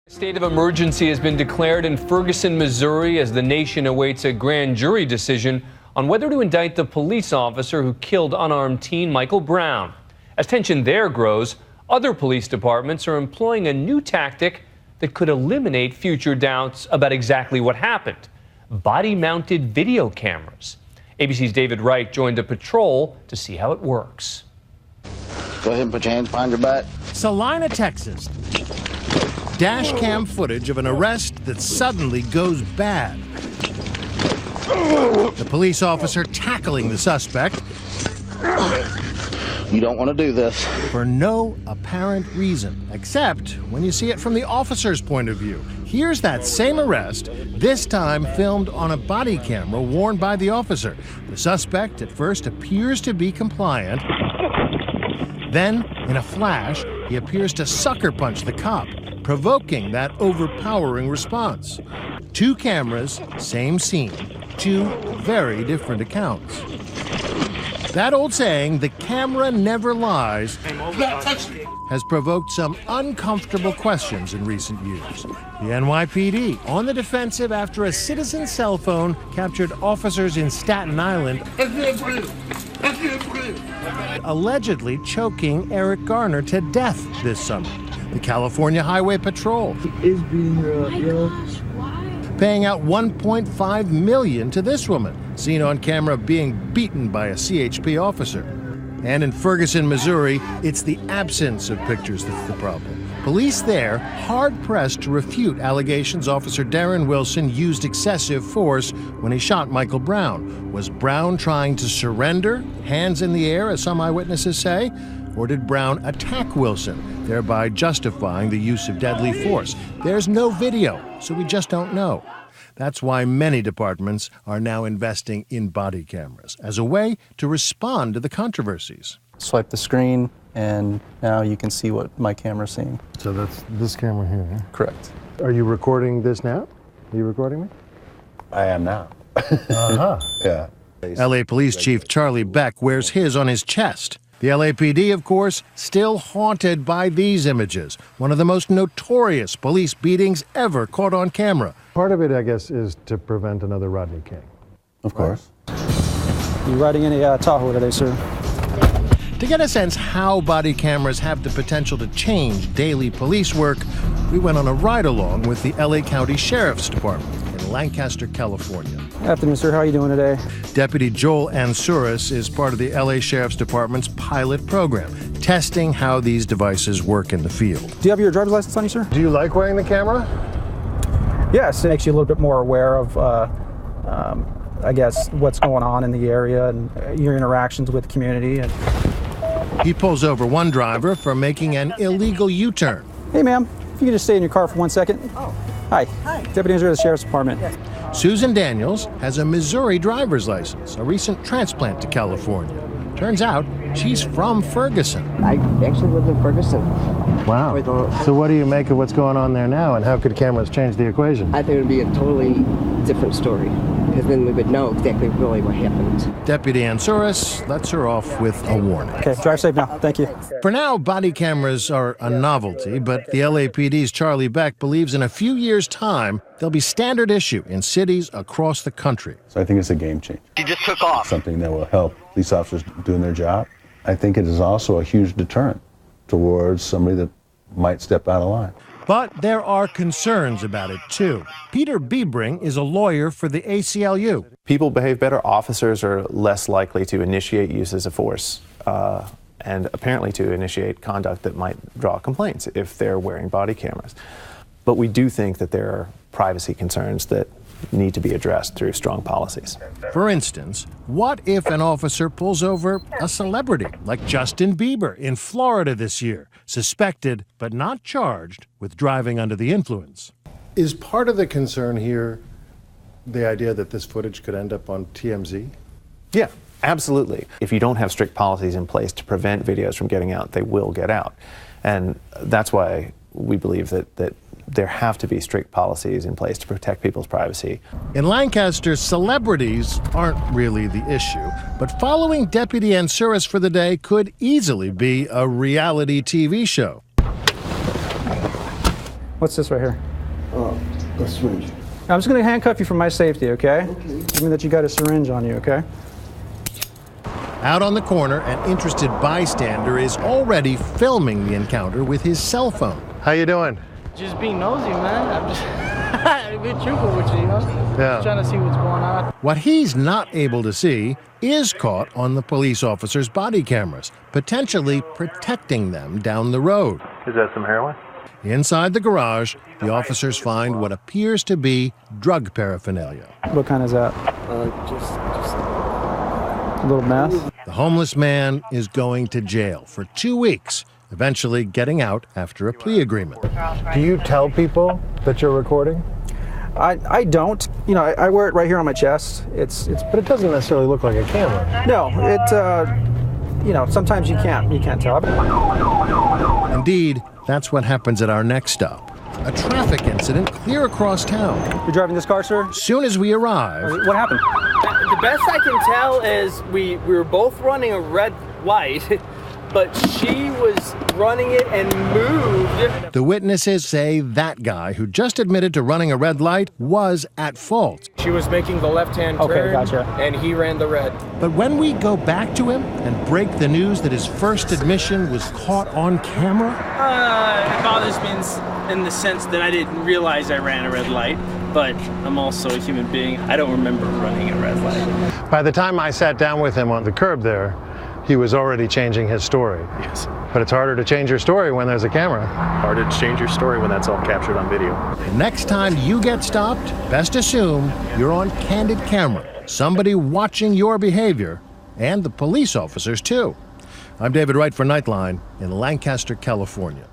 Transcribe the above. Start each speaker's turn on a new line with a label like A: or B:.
A: State of emergency has been declared in Ferguson, Missouri, as the nation awaits a grand jury decision on whether to indict the police officer who killed unarmed teen Michael Brown. As tension there grows, other police departments are employing a new tactic that could eliminate future doubts about exactly what happened: body-mounted video cameras. ABC's David Wright joined a patrol to see how it works.
B: Go ahead and put your hands behind your back.
C: Salina, Texas. Dash cam footage of an arrest that suddenly goes bad. The police officer tackling the suspect.
B: You don't want to do this.
C: For no apparent reason, except when you see it from the officer's point of view. Here's that same arrest, this time filmed on a body camera worn by the officer. The suspect at first appears to be compliant. Then, in a flash, he appears to sucker punch the cop, provoking that overpowering response. Two cameras, same scene, two very different accounts. That old saying, "the camera never lies," has provoked some uncomfortable questions in recent years. The NYPD on the defensive after a citizen's cell phone captured officers in Staten Island allegedly choking Eric Garner to death this summer. The California Highway Patrol
D: is beating her up, yo.
C: paying out $1.5 million to this woman, seen on camera being beaten by a CHP officer. And in Ferguson, Missouri, it's the absence of pictures that's the problem. Police there hard-pressed to refute allegations Officer Darren Wilson used excessive force when he shot Michael Brown. Was Brown trying to surrender, hands in the air, as some eyewitnesses say? Or did Brown attack Wilson, thereby justifying the use of deadly force? There's no video, so we just don't know. That's why many departments are now investing in body cameras as a way to respond to the controversies.
E: Swipe the screen, and now you can see what my camera's seeing.
F: So that's this camera here.
E: Correct.
F: Are you recording this now? Are you recording me?
G: I am now.
F: Uh-huh.
G: Yeah.
C: LA Police Chief Charlie Beck wears his on his chest. The LAPD, of course, still haunted by these images, one of the most notorious police beatings ever caught on camera.
F: Part of it, I guess, is to prevent another Rodney King.
G: Of course.
E: You riding in a Tahoe today, sir?
C: To get a sense how body cameras have the potential to change daily police work, we went on a ride-along with the LA County Sheriff's Department in Lancaster, California.
E: Afternoon, sir. How are you doing today?
C: Deputy Joel Ansouris is part of the LA Sheriff's Department's pilot program, testing how these devices work in the field.
E: Do you have your driver's license on you, sir?
F: Do you like wearing the camera?
E: Yes, it makes you a little bit more aware of, I guess, what's going on in the area and your interactions with the community. And
C: He pulls over one driver for making an illegal U-turn.
E: hey, ma'am, if you could just stay in your car for 1 second.
H: Oh.
E: Hi. Deputy Ansouris of the Sheriff's Department.
C: Susan Daniels has a Missouri driver's license, a recent transplant to California. Turns out she's from Ferguson.
H: I actually live in Ferguson.
F: Wow. So what do you make of what's going on there now, and how could cameras change the equation?
H: I think it would be a totally different story, because then we would know exactly really what happened.
C: Deputy Ansouris lets her off with a warning.
E: Okay, drive safe now. Thank you.
C: For now, body cameras are a novelty, but the LAPD's Charlie Beck believes in a few years' time, they'll be standard issue in cities across the country.
G: So I think it's a game changer.
B: He just took off.
G: Something that will help police officers doing their job. I think it is also a huge deterrent towards somebody that might step out of line.
C: But there are concerns about it, too. Peter Biebring is a lawyer for the ACLU.
I: People behave better. Officers are less likely to initiate uses of force and apparently to initiate conduct that might draw complaints if they're wearing body cameras. But we do think that there are privacy concerns that need to be addressed through strong policies.
C: For instance, what if an officer pulls over a celebrity like Justin Bieber in Florida this year, suspected but not charged with driving under the influence?
F: Is part of the concern here the idea that this footage could end up on TMZ?
I: Yeah, absolutely. If you don't have strict policies in place to prevent videos from getting out, they will get out. And that's why we believe that there have to be strict policies in place to protect people's privacy.
C: In Lancaster, celebrities aren't really the issue, but following Deputy Ansouris for the day could easily be a reality TV show.
E: What's this right here?
D: A syringe.
E: I'm just going to handcuff you for my safety, okay? Give me that you got a syringe on you, okay?
C: Out on the corner, an interested bystander is already filming the encounter with his cell phone.
F: How you doing?
J: Just being nosy, man. I'm just being truthful with you, you know?
F: Yeah.
J: Just trying to see what's going on.
C: What he's not able to see is caught on the police officer's body cameras, potentially protecting them down the road.
F: Is that some heroin?
C: Inside the garage, the officers find what appears to be drug paraphernalia.
E: What kind is that?
H: Just
E: A little meth?
C: The homeless man is going to jail for 2 weeks, eventually getting out after a plea agreement.
F: Do you tell people that you're recording?
E: I don't. You know, I wear it right here on my chest.
F: But it doesn't necessarily look like a camera.
E: No, you know, sometimes you can't tell.
C: Indeed, that's what happens at our next stop. A traffic incident clear across town.
E: You're driving this car, sir?
C: Soon as we arrive,
E: What happened?
J: The best I can tell is we were both running a red light, but she was running it and moved.
C: the witnesses say that guy who just admitted to running a red light was at fault.
J: She was making the left-hand turn,
E: Okay, gotcha.
J: and he ran the red.
C: But when we go back to him and break the news that his first admission was caught on camera,
J: It bothers me in the sense that I didn't realize I ran a red light, but I'm also a human being. I don't remember running a red light.
F: By the time I sat down with him on the curb there, he was already changing his story.
I: Yes.
F: But it's harder to change your story when there's a camera.
I: Hard to change your story when that's all captured on video.
C: the next time you get stopped, best assume you're on candid camera, somebody watching your behavior, and the police officers too. I'm David Wright for Nightline in Lancaster, California.